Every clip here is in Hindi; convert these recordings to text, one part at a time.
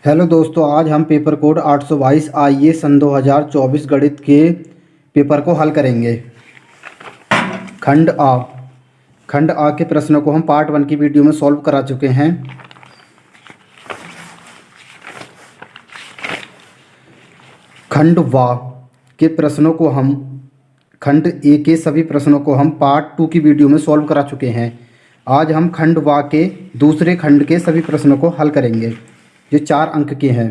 हेलो दोस्तों, आज हम पेपर कोड 822 आईए सन 2024 गणित के पेपर को हल करेंगे। खंड आ खंड आ के प्रश्नों को हम पार्ट 1 की वीडियो में सॉल्व करा चुके हैं। खंड वा के प्रश्नों को हम खंड ए के सभी प्रश्नों को हम पार्ट 2 की वीडियो में सॉल्व करा चुके हैं। आज हम खंड वा के दूसरे खंड के सभी प्रश्नों को हल करेंगे जो 4 अंक के हैं।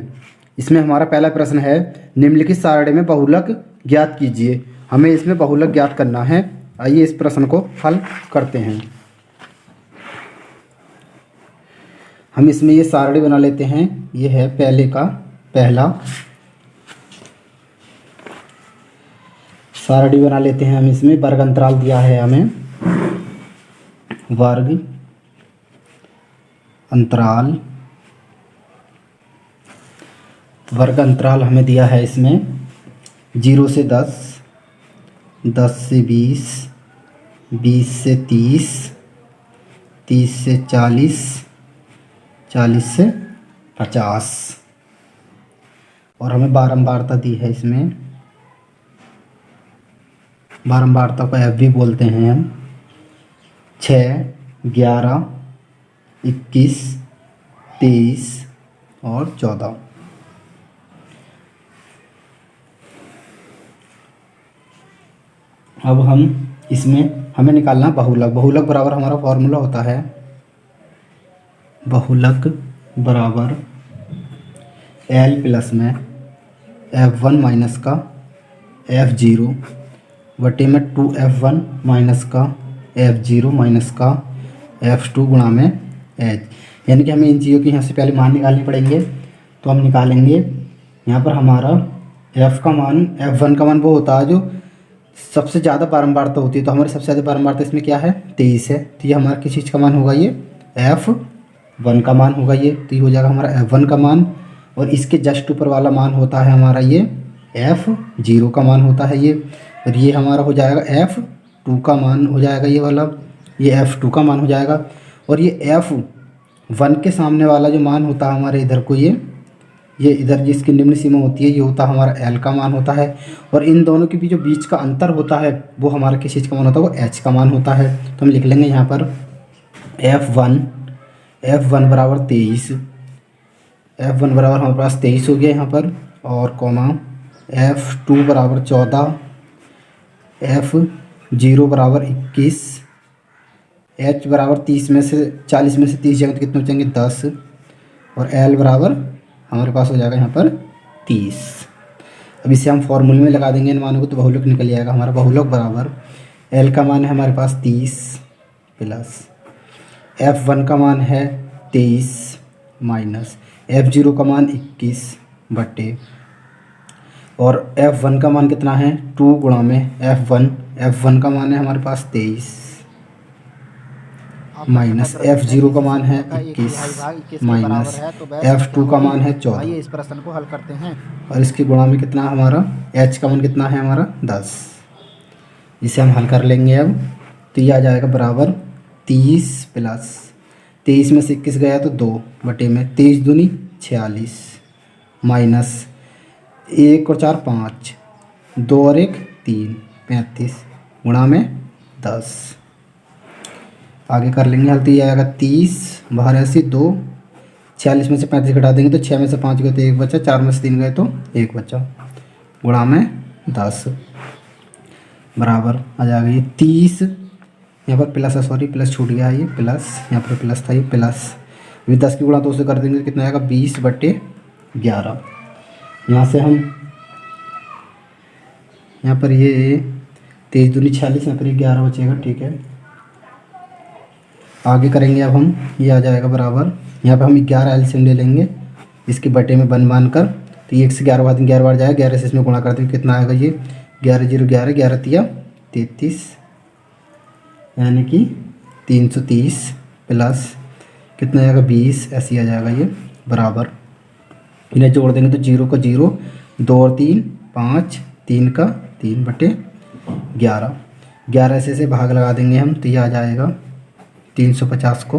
इसमें हमारा पहला प्रश्न है, निम्नलिखित सारणी में बहुलक ज्ञात कीजिए। हमें इसमें बहुलक ज्ञात करना है। आइए इस प्रश्न को हल करते हैं। हम इसमें ये सारणी बना लेते हैं। ये है पहले का पहला सारणी बना लेते हैं। हम इसमें वर्ग अंतराल दिया है, हमें वर्ग अंतराल हमें दिया है इसमें 0 से 10, 10 से 20, 20 से 30, 30 से 40, 40 से 50 और हमें बारंबारता दी है। इसमें बारंबारता को एफ भी बोलते हैं हम। 6, 11, 21, 23 और 14। अब हम इसमें हमें निकालना बहुलक। बहुलक बराबर हमारा फॉर्मूला होता है, बहुलक बराबर L प्लस में F1 माइनस का F0 बटे में 2F1 माइनस का F0 माइनस का F2 गुणा में H। यानी कि हमें इन चीज़ों की यहाँ से पहले मान निकालनी पड़ेंगे। तो हम निकालेंगे यहाँ पर हमारा F का मान, F1 का मान वो होता है जो सबसे ज़्यादा बारंबारता होती है। तो हमारी सबसे ज़्यादा बारंबारता इसमें क्या है, 23 है। तो ये हमारा किस चीज़ का मान होगा, ये F1 का मान होगा। ये तो ये हो जाएगा हमारा F1 का मान। और इसके जस्ट ऊपर वाला मान होता है हमारा ये F0 का मान होता है ये। और ये हमारा हो जाएगा F2 का मान हो जाएगा ये वाला, ये F2 का मान हो जाएगा। और ये F1 के सामने वाला जो मान होता है हमारे इधर को, ये इधर जिसकी निम्न सीमा होती है, ये होता है हमारा L का मान होता है। और इन दोनों के बीच जो बीच का अंतर होता है वो हमारा किस चीज़ का मान होता है, वो H का मान होता है। तो हम लिख लेंगे यहाँ पर F1 बराबर 23, F1 बराबर हमारे पास 23 हो गया यहाँ पर, और कॉमा F2 बराबर 14, F0 बराबर 21, H बराबर 30 में से 40 में से 30 जाएंगे तो कितने बचेंगे, 10। और L बराबर हमारे पास हो जाएगा यहाँ पर 30। अब इसे हम फॉर्मूले में लगा देंगे इन मानों को, तो बहुलक निकल जाएगा हमारा। बहुलक बराबर L का मान है हमारे पास 30 प्लस F1 का मान है 23 माइनस F0 का मान 21 बटे, और F1 का मान कितना है, 2 गुणा में F1 का मान है हमारे पास 23 माइनस F0 का मान है 21 माइनस F2 का मान है 14। आइए इस प्रश्न को हल करते हैं। और इसके गुणा में कितना हमारा H का मान कितना है हमारा 10। इसे हम हल कर लेंगे अब। तो ये आ जाएगा बराबर 30 प्लस 23 में से 21 गया तो 2 बटे में 23 दूनी 46 माइनस 1 और 4 5, 2 और 1 3, 35 गुणा में 10। आगे कर लेंगे हल। तो ये आएगा 30 बाहर ऐसी 2, 46 में से 35 घटा देंगे तो 6 में से 5 गए तो 1 बचा, 4 में से 3 गए तो 1 बचा, गुणा में 10 बराबर आ जाएगा ये 30। यहाँ पर प्लस है, सॉरी प्लस छूट गया है, ये प्लस यहाँ पर प्लस था, ये प्लस। अभी 10 की गुणा 2 से कर देंगे तो कितना आएगा 20 बटे 11। यहाँ से हम यहाँ पर ये 23 दूनी 46, यहाँ पर ये 11 बचेगा, ठीक है। आगे करेंगे अब हम, ये आ जाएगा बराबर, यहाँ पे हम 11 एलसीएम ले लेंगे इसके बटे में बन मान कर। तो ये 1 से 11 बाद 11 बार जाएगा, 11 से इसमें गुणा कर देंगे कितना आएगा, ये 11 0 11, 11 तिया 33, यानी कि 330 प्लस कितना आएगा 20, ऐसे आ जाएगा ये बराबर। इन्हें जोड़ देंगे तो 0 का 0, 2 और 3 5, 3 का 3 बटे 11। 11 से भाग लगा देंगे हम, तो ये आ जाएगा 350 को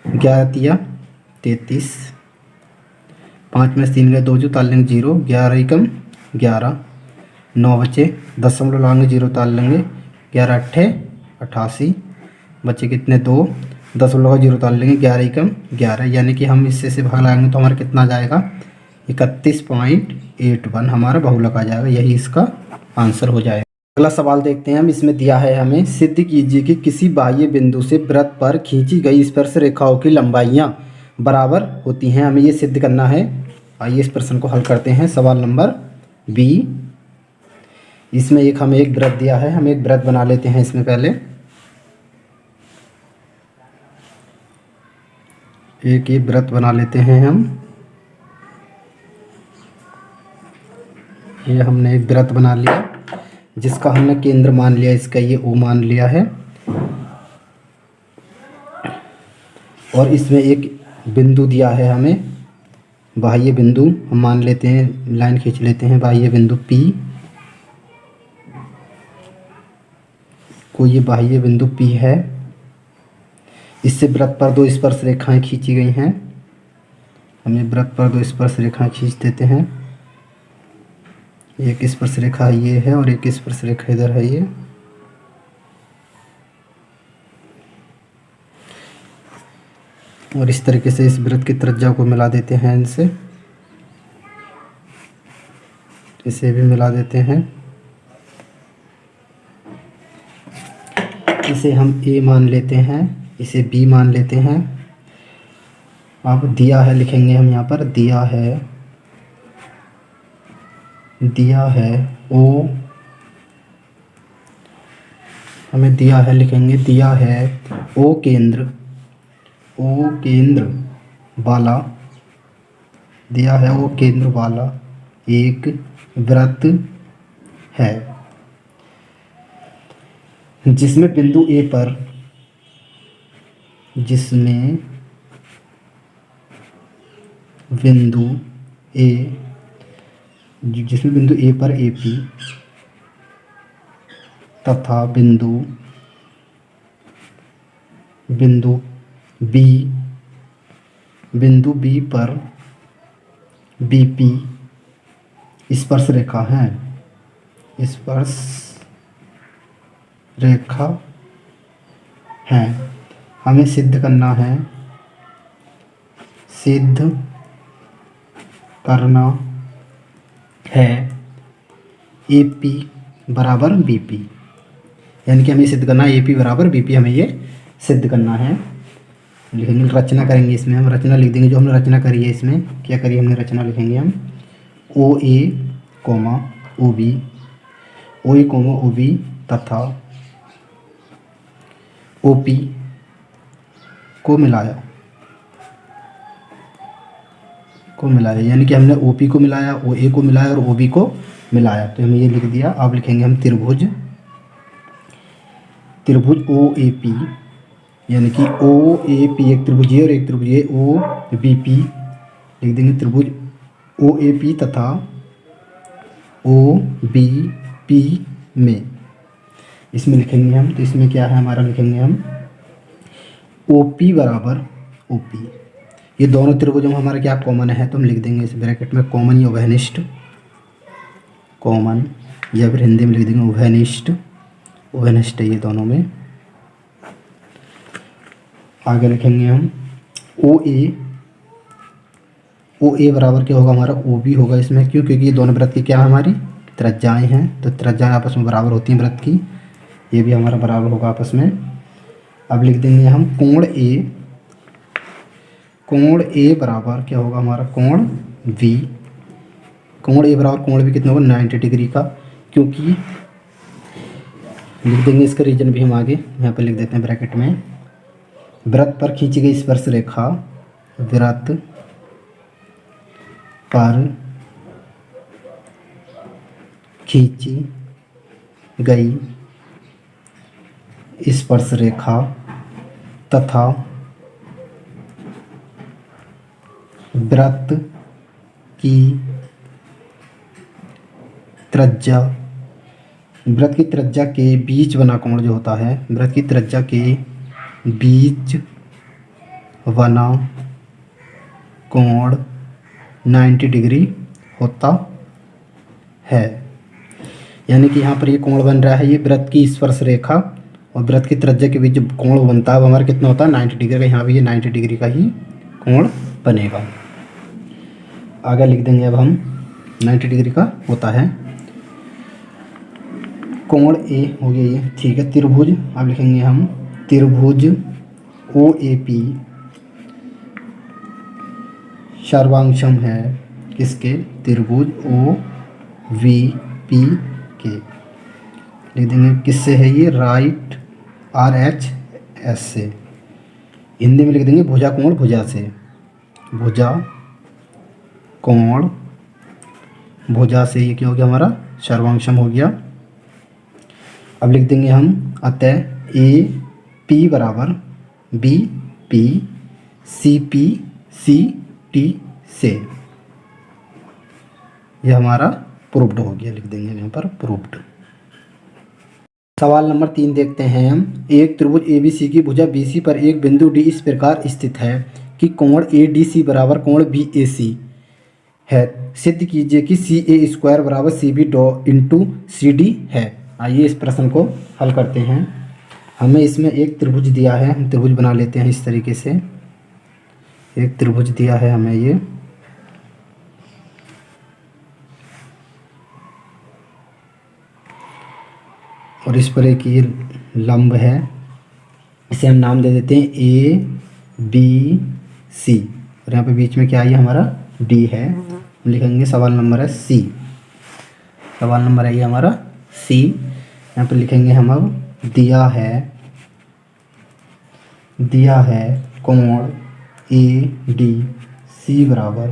11 तिया 33 5 में 3 गए 2 जो ताल लेंगे 0, 11 एकम 11, 9 बचे, दशमलव लगाएंगे 0 ताल लेंगे, 11 अट्ठे 88, बचे कितने 2, दशमलव का 0 ताल लेंगे, 11 एकम 11, यानी कि हम इससे से भाग लगाएंगे तो हमारा कितना जाएगा 31.81 हमारा बहुलक आ जाएगा। यही इसका आंसर हो जाएगा। अगला सवाल देखते हैं हम। इसमें दिया है हमें, सिद्ध कीजिए कि किसी बाह्य बिंदु से वृत्त पर खींची गई स्पर्श रेखाओं की लंबाइयाँ बराबर होती हैं। हमें ये सिद्ध करना है। आइए इस प्रश्न को हल करते हैं। सवाल नंबर बी। इसमें हमें एक वृत्त दिया है, हम एक वृत्त बना लेते हैं। इसमें पहले एक ये वृत्त बना लेते हैं हम। ये हमने एक वृत्त बना लिया जिसका हमने केंद्र मान लिया, इसका ये O मान लिया है, और इसमें एक बिंदु दिया है हमें, बाह्य बिंदु हम मान लेते हैं, लाइन खींच लेते हैं, बाह्य बिंदु P को, ये बाह्य बिंदु P है। इससे वृत्त पर 2 स्पर्श रेखाएं खींची गई हैं। हमें वृत्त पर 2 स्पर्श रेखाएं खींच देते हैं। एक स्पर्श रेखा ये है और एक स्पर्श रेखा इधर है ये। और इस तरीके से इस वृत्त की त्रिज्या को मिला देते हैं इनसे, इसे भी मिला देते हैं। इसे हम A मान लेते हैं, इसे B मान लेते हैं। अब दिया है लिखेंगे हम यहाँ पर, दिया है O, हमें दिया है लिखेंगे, दिया है O केंद्र वाला, दिया है O केंद्र वाला एक वृत्त है जिसमें बिंदु A पर, जिसमें बिंदु A पर AP तथा बिंदु B पर BP स्पर्श रेखा है, स्पर्श रेखा है। हमें सिद्ध करना है, AP बराबर BP, यानी कि हमें सिद्ध करना है AP बराबर BP, हमें ये सिद्ध करना है। लिखेंगे, रचना करेंगे, इसमें हम रचना लिख देंगे जो हमने रचना करी है। इसमें क्या करी हमने रचना, लिखेंगे हम OA, OB तथा OP को मिलाया, यानी कि हमने OP को मिलाया, OA को मिलाया और OB को मिलाया, तो हमें ये लिख दिया। अब लिखेंगे हम त्रिभुज OAP, यानी कि OAP एक त्रिभुज है और एक त्रिभुज है OBP, लिख देंगे त्रिभुज OAP तथा OBP में, इसमें लिखेंगे हम। तो इसमें क्या है हमारा, लिखेंगे हम OP बराबर OP। ये दोनों त्रिभुज में हमारा क्या कॉमन है, तो हम लिख देंगे इस ब्रैकेट में कॉमन या उभयनिष्ठ, कॉमन, या फिर हिंदी में लिख देंगे उभयनिष्ठ है ये दोनों में। आगे लिखेंगे हम OA बराबर क्या होगा हमारा, OB होगा इसमें। क्यों, क्योंकि ये दोनों वृत्त की क्या हमारी त्रिज्याएं हैं, तो त्रिज्याएं आपस में बराबर होती हैं वृत्त की, ये भी हमारा बराबर होगा आपस में। अब लिख देंगे हम कोण A बराबर क्या होगा हमारा, कोण V। कोण A बराबर कोण V कितना होगा, 90 डिग्री का, क्योंकि लिख देंगे इसका रीजन भी हम आगे यहाँ पर लिख देते हैं ब्रैकेट में। वृत्त पर खींची गई स्पर्श रेखा, वृत्त पर खींची गई स्पर्श रेखा तथा वृत्त की त्रिज्या, वृत्त की त्रिज्या के बीच बना कोण जो होता है, वृत्त की त्रिज्या के बीच बना कोण 90 डिग्री होता है। यानी कि यहाँ पर ये कोण बन रहा है, ये वृत्त की स्पर्श रेखा और वृत्त की त्रिज्या के बीच जो कोण बनता है वो हमारा कितना होता है 90 डिग्री का। यहाँ भी ये 90 डिग्री का ही कोण बनेगा। आगे लिख देंगे अब हम 90 डिग्री का होता है। कोण ए हो गया ये, ठीक है। त्रिभुज अब लिखेंगे हम त्रिभुज OAP सर्वांक्षम है किसके, त्रिभुज OVP के। लिख देंगे किससे है ये, राइट RHS से। हिंदी में लिख देंगे भुजा कोण भुजा से, भुजा कोण भुजा से ये क्या हो गया हमारा सर्वांक्षम हो गया। अब लिख देंगे हम अतः AP बराबर BP CP CT से, यह हमारा प्रूव्ड हो गया। लिख देंगे यहाँ पर प्रूव्ड। सवाल नंबर 3 देखते हैं हम। एक त्रिभुज ABC की भुजा BC पर एक बिंदु D इस प्रकार स्थित है कि कोण ADC बराबर कोण BAC है। सिद्ध कीजिए कि CA स्क्वायर बराबर CB इंटू CD है। आइए इस प्रश्न को हल करते हैं। हमें इसमें एक त्रिभुज दिया है, हम त्रिभुज बना लेते हैं इस तरीके से। एक त्रिभुज दिया है हमें ये, और इस पर एक ये लंब है, इसे हम नाम दे देते हैं ABC। और यहाँ पे बीच में क्या है, हमारा D है। हम लिखेंगे सवाल नंबर है C। सवाल नंबर है ये हमारा C। यहाँ पे लिखेंगे हम अब दिया है कोण ADC बराबर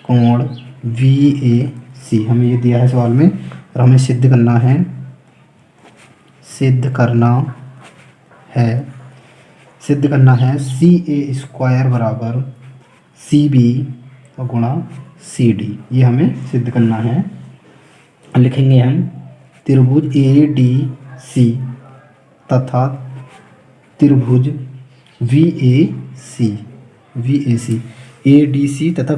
कोण VAC। हमें ये दिया है सवाल में और हमें सिद्ध करना है CA स्क्वायर बराबर CB गुणा CD। ये हमें सिद्ध करना है। लिखेंगे हम त्रिभुज ADC तथा त्रिभुज VAC ADC तथा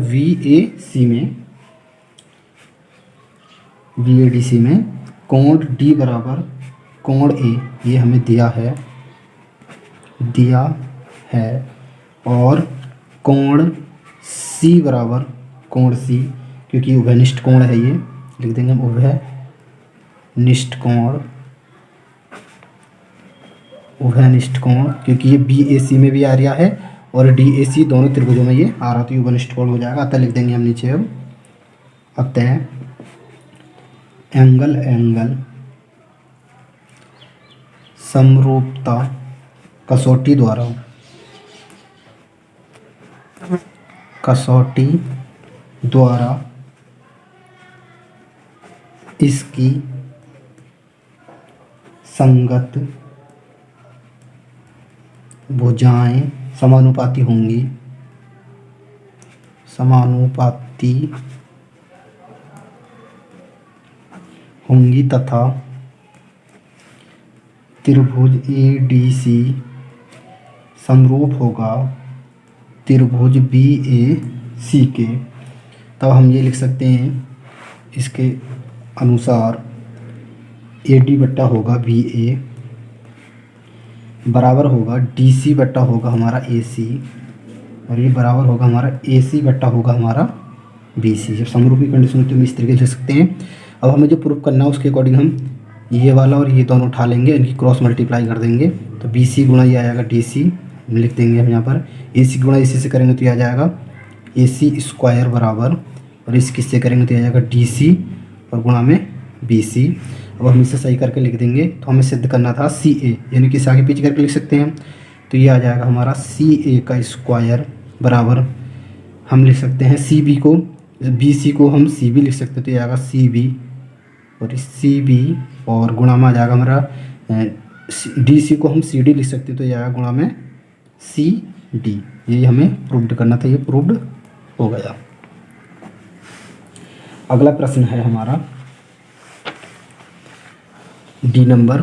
VADC में कोण D बराबर कोण A, ये हमें दिया है और कोण C बराबर कोण C, क्योंकि उभयनिष्ठ कोण है ये, लिख देंगे हम उभयनिष्ठ कोण, क्योंकि ये BAC में भी आ रहा है और DAC दोनों त्रिभुजों में ये आ रहा, तो उभयनिष्ठ कोण हो जाएगा। अतः लिख देंगे हम नीचे अब अतः एंगल समरूपता कसौटी द्वारा इसकी संगत भुजाएं समानुपाती होंगी तथा त्रिभुज ADC समरूप होगा त्रिभुज BAC के। तब हम ये लिख सकते हैं इसके अनुसार AD बट्टा होगा BA बराबर होगा DC बट्टा होगा हमारा AC, और ये बराबर होगा हमारा AC बट्टा होगा हमारा BC। जब समरूपी कंडीशन होती है हम इस तरीके से लिख सकते हैं। अब हमें जो प्रूफ करना है उसके अकॉर्डिंग हम ये वाला और ये दोनों उठा लेंगे, इनकी क्रॉस मल्टीप्लाई कर देंगे तो BC गुणा ये आ जाएगा DC। लिख देंगे हम यहाँ पर AC गुणा AC से करेंगे तो ये आ जाएगा AC स्क्वायर बराबर, और इस किससे करेंगे तो ये आ जाएगा DC और गुणा में BC। अब हम इसे सही करके लिख देंगे। तो हमें सिद्ध करना था CA, यानी कि इसे आगे पीछे करके लिख सकते हैं। तो ये आ जाएगा हमारा CA का स्क्वायर बराबर, हम लिख सकते हैं CB को, BC को हम CB लिख सकते हैं तो ये आएगा CB, और इस CB और गुणा में आ जाएगा हमारा DC को हम CD लिख सकते हैं तो ये आएगा गुणा में CD। ये हमें प्रूव्ड करना था, ये प्रूव्ड हो गया। अगला प्रश्न है हमारा D नंबर।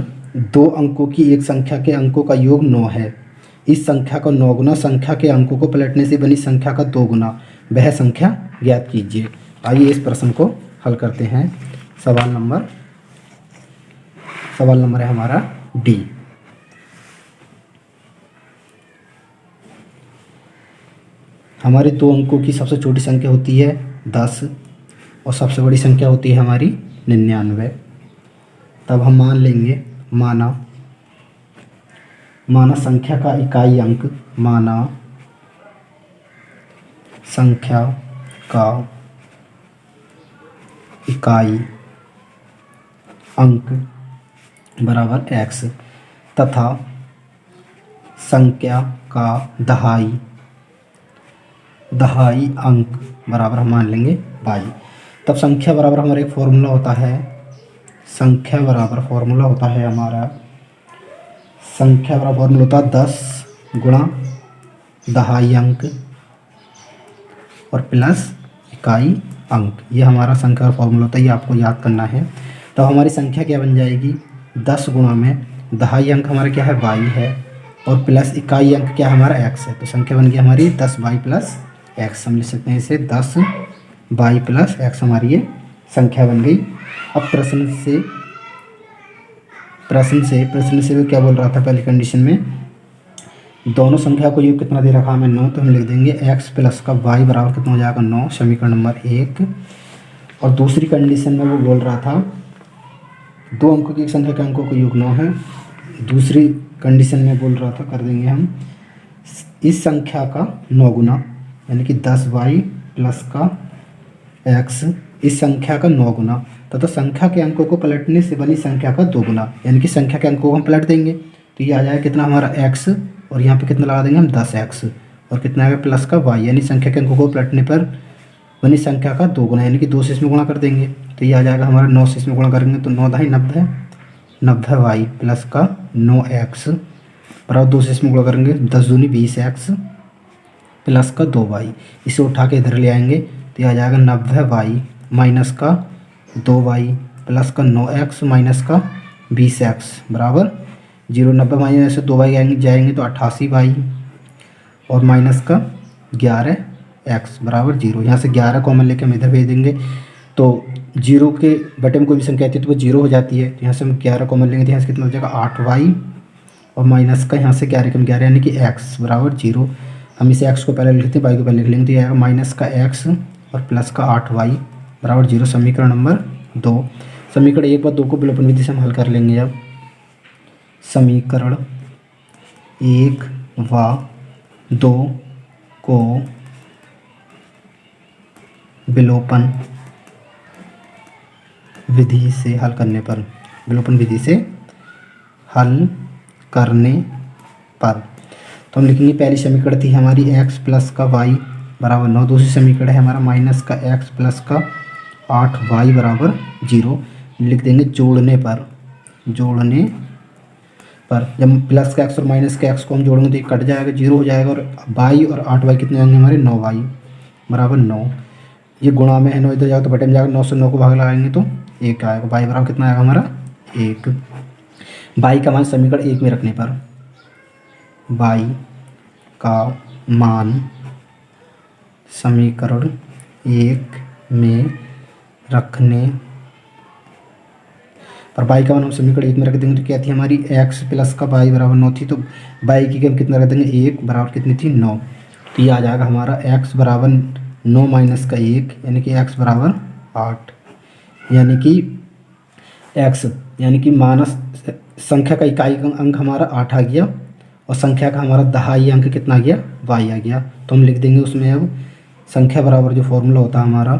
2 अंकों की एक संख्या के अंकों का योग 9 है। इस संख्या का 9 गुना संख्या के अंकों को पलटने से बनी संख्या का 2 गुना वह संख्या ज्ञात कीजिए। आइए इस प्रश्न को हल करते हैं। सवाल नंबर है हमारा डी। हमारे 2 अंकों की सबसे छोटी संख्या होती है 10 और सबसे बड़ी संख्या होती है हमारी 99। तब हम मान लेंगे, माना संख्या का इकाई अंक, माना संख्या का इकाई अंक बराबर x तथा संख्या का दहाई अंक बराबर हम मान लेंगे y। तब संख्या बराबर हमारा एक फॉर्मूला होता है, संख्या बराबर फॉर्मूला होता है 10 गुणा दहाई अंक और प्लस इकाई अंक। ये हमारा संख्या का फॉर्मूला होता है, ये आपको याद करना है। तो हमारी संख्या क्या बन जाएगी, 10 गुणा में दहाई अंक हमारा क्या है y है और प्लस इकाई अंक क्या है हमारा x है। तो संख्या बन गई हमारी 10y प्लस x। हम लिख सकते हैं इसे 10y प्लस x हमारी ये संख्या बन गई। अब प्रश्न से भी क्या बोल रहा था, पहली कंडीशन में दोनों संख्या को योग कितना दे रखा हमें 9, तो हम लिख देंगे x प्लस का y बराबर कितना हो जाएगा 9, समीकरण नंबर 1। और दूसरी कंडीशन में वो बोल रहा था 2 अंकों की एक संख्या के अंकों का योग 9 है। दूसरी कंडीशन में बोल रहा था, कर देंगे हम इस संख्या का 9 गुना, यानी कि 10y प्लस का x, इस संख्या का 9 गुना तथा संख्या के अंकों को पलटने से बनी संख्या का 2 गुना, यानी कि संख्या के अंकों को हम पलट देंगे तो ये आ जाएगा कितना हमारा x और यहाँ पे कितना लगा देंगे हम 10x और कितना आएगा प्लस का y, यानी संख्या के अंकों को पलटने पर बनी संख्या का 2 गुना, यानी कि 2 से इसमें गुणा कर देंगे तो ये आ जाएगा हमारा 9 से इसमें गुणा करेंगे तो 9 दाई 90y प्लस का 9x बराबर 2 से इसमें गुणा करेंगे 10 दूनी 20x प्लस का 2y। इसे उठा के इधर ले आएंगे तो ये आ जाएगा 90y माइनस का 2y प्लस का 9x माइनस का 20x बराबर 0। 90 माइनस से 2y जाएंगे तो 88y और माइनस का 11x बराबर 0। यहाँ से 11 कॉमन लेके हम इधर भेज देंगे तो 0 के बटे में कोई भी संख्या आती है तो वो 0 हो जाती है। तो यहाँ से हम 11 कॉमन लेंगे तो यहाँ से कितना हो जाएगा 8y और माइनस का यहाँ से 11 कम 11 यानी कि x बराबर 0। हम इसे x को पहले लिख लेते हैं, y को पहले लिख लेंगे तो ये आएगा माइनस का x और प्लस का 8y बराबर 0। समीकरण नंबर 2। समीकरण 1 व 2 को विलोपन विधि से हम हल कर लेंगे। अब समीकरण 1 व 2 को विलोपन विधि से हल करने पर, विलोपन विधि से हल करने पर तो हम लिखेंगे पहली समीकरण थी हमारी x प्लस का y बराबर 9, दूसरी समीकरण है हमारा माइनस का x प्लस का 8y बराबर 0। लिख देंगे जोड़ने पर जब प्लस का x और माइनस का x को हम जोड़ेंगे तो ये कट जाएगा 0 हो जाएगा और y और 8y कितने आएंगे हमारे 9y बराबर 9। ये गुणा में है 9 इधर जाएगा तो बटे में जाएगा, 9 से 9 को भाग लगाएंगे तो 1 आएगा, y बराबर कितना आएगा हमारा 1। y का मान समीकरण 1 में रखने पर, y का मान समीकरण 1 में रखने पर y का मान हम समीकरण 1 में रख देंगे तो क्या थी हमारी x प्लस का y बराबर 9 थी, तो y की हम कितना रख देंगे 1 बराबर कितनी थी 9। तो ये आ जाएगा हमारा x बराबर 9 माइनस का 1 यानी कि x बराबर 8, यानी कि मानस संख्या का इकाई अंक हमारा 8 आ गया और संख्या का हमारा दहाई अंक कितना आ गया y आ गया। तो हम लिख देंगे उसमें अब संख्या बराबर जो फॉर्मूला होता है हमारा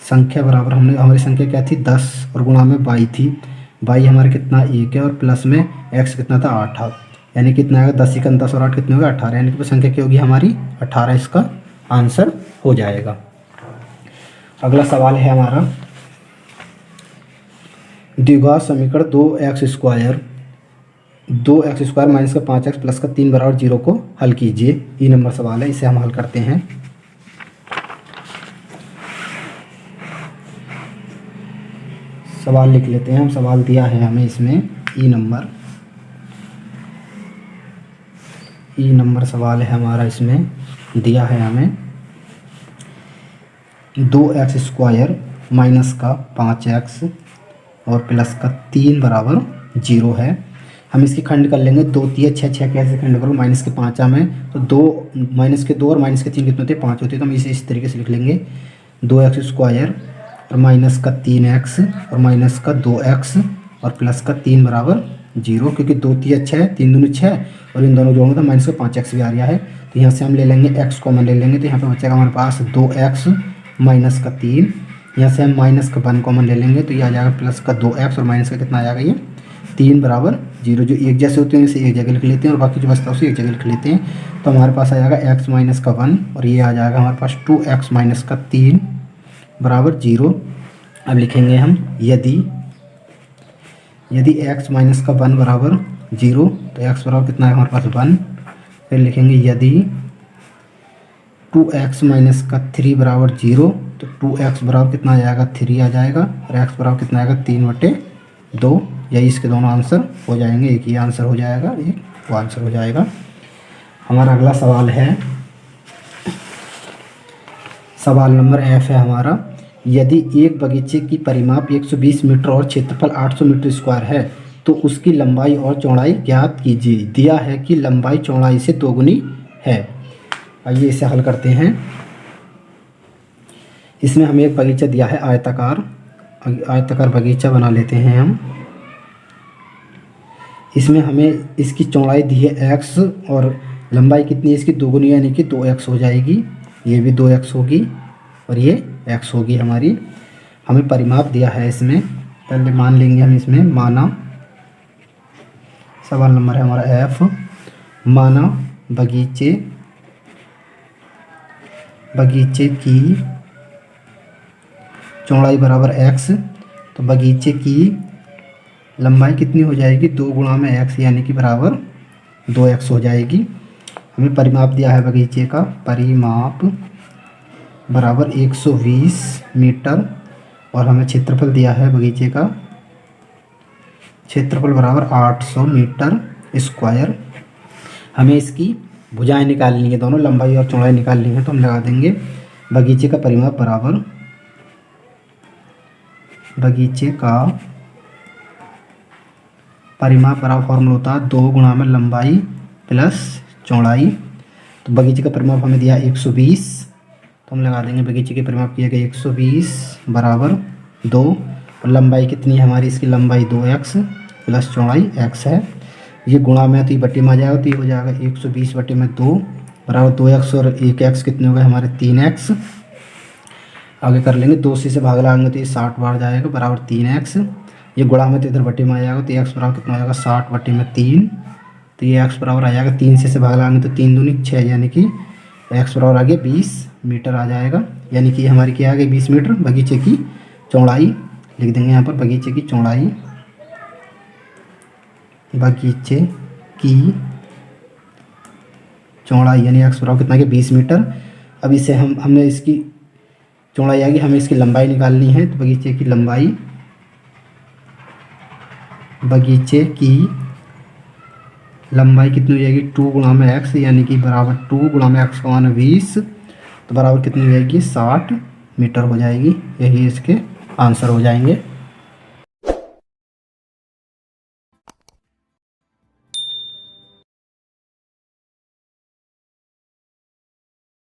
संख्या बराबर हमारी संख्या क्या थी 10 और गुणा में y थी, y हमारा कितना 1 है और प्लस में x कितना था 8, यानी कितना आएगा 10 का 10 और 8 कितने होगा 18, यानी कि संख्या क्या होगी हमारी 18, इसका आंसर हो जाएगा। अगला सवाल है हमारा द्विघात समीकरण 2x² माइनस का 5x प्लस का 3 बराबर 0 को हल कीजिए। ई नंबर सवाल है, इसे हम हल करते हैं। सवाल लिख लेते हैं हम। सवाल दिया है हमें इसमें ई नंबर ई नंबर सवाल है हमारा। इसमें दिया है हमें 2x² माइनस का 5x और प्लस का 3 बराबर 0 है। हम इसकी खंड कर लेंगे, 2 3 6 6 कैसे खंड करो, माइनस के 5 में तो 2 माइनस के 2 और माइनस के 3 कितने होते हैं, 5 होते हैं। तो हम इसे इस तरीके से लिख लेंगे 2x² और माइनस का 3x और माइनस का 2x और प्लस का 3 बराबर 0, क्योंकि 2 3 6 3 दूनी 6 और इन दोनों जोड़ोगे तो माइनस का 5x भी आ रहा है। तो यहाँ से हम ले लेंगे x कॉमन ले लेंगे, तो यहाँ पे बचेगा हमारे पास 2x माइनस का 3। यहाँ से हम माइनस का 1 कॉमन ले लेंगे, तो ये आ जाएगा प्लस का 2x और माइनस का कितना आ जाएगा, ये 3 बराबर 0। जो एक जैसे होते हैं इसे एक जगह लिख लेते हैं और बाकी जो बचता है उसे एक जगह लिख लेते हैं। तो हमारे पास आ जाएगा x माइनस का 1 और ये आ जाएगा हमारे पास 2x माइनस का 3 बराबर 0। अब लिखेंगे हम यदि x माइनस का 1 बराबर 0, तो x बराबर कितना है हमारे पास 1। फिर लिखेंगे यदि 2x माइनस का 3 बराबर 0, तो 2x बराबर कितना आ जाएगा, 3 आ जाएगा और x बराबर कितना आएगा, 3/2। यही इसके दोनों आंसर हो जाएंगे, एक ही आंसर हो जाएगा, एक वो आंसर हो जाएगा। हमारा अगला सवाल है, सवाल नंबर F है हमारा। यदि एक बगीचे की परिमाप 120 मीटर और क्षेत्रफल 800 मीटर स्क्वायर है, तो उसकी लंबाई और चौड़ाई ज्ञात कीजिए। दिया है कि लंबाई चौड़ाई से दोगुनी है। आइए इसे हल करते हैं। इसमें हमें एक बगीचा दिया है आयताकार बगीचा बना लेते हैं हम। इसमें हमें इसकी चौड़ाई दी है x और लंबाई कितनी है इसकी, दोगुनी, यानी कि 2x हो जाएगी। ये भी 2x होगी और ये x होगी हमारी। हमें परिमाप दिया है इसमें, पहले मान लेंगे हम इसमें। माना, सवाल नंबर है हमारा F। माना बगीचे की चौड़ाई बराबर x, तो बगीचे की लंबाई कितनी हो जाएगी, 2 गुणा में x यानी कि बराबर 2x हो जाएगी। हमें परिमाप दिया है बगीचे का, परिमाप बराबर 120 मीटर और हमें क्षेत्रफल दिया है बगीचे का, क्षेत्रफल बराबर 800 मीटर स्क्वायर। हमें इसकी भुजाएं निकालनी है, दोनों लंबाई और चौड़ाई निकालनी है। तो हम लगा देंगे बगीचे का परिमाप बराबर, बगीचे का परिमाप बराबर फॉर्मूला होता है 2 गुणा में लंबाई प्लस चौड़ाई। तो बगीचे का परिमाप हमें दिया 120, तो हम लगा देंगे बगीचे के परिमाप किया गया 120 बराबर 2 और लंबाई कितनी है हमारी, इसकी लंबाई 2x प्लस चौड़ाई x है। ये गुणा में तो ये बट्टे में आ जाएगा, तो ये हो जाएगा 120/2 बराबर 2x और 1x कितने हो गए हमारे 3x। आगे कर लेंगे, 2 से भाग लगाएंगे तो ये 60 बार जाएगा बराबर 3x। ये गुणा में तो इधर बट्टे में आ जाएगा, तो x बराबर कितना हो जाएगा 60/3। तो ये x बराबर आ जाएगा 3 से भाग लगाएंगे तो 3 दूनी 6, यानी कि x बराबर आ गया 20 मीटर आ जाएगा। यानी कि हमारी क्या आ गई 20 मीटर। बगीचे की चौड़ाई लिख देंगे यहाँ पर, बगीचे की चौड़ाई, बगीचे की चौड़ाई यानी x बराबर कितना है 20 मीटर। अब इसे हमने इसकी चौड़ाई आ गई, हमें इसकी लंबाई निकालनी है। तो बगीचे की लंबाई, बगीचे की लंबाई कितनी हो जाएगी 2 गुणा में x, यानी कि बराबर 2 गुणा में x का मान 20, तो बराबर कितनी हो जाएगी 60 मीटर हो जाएगी। यही इसके आंसर हो जाएंगे।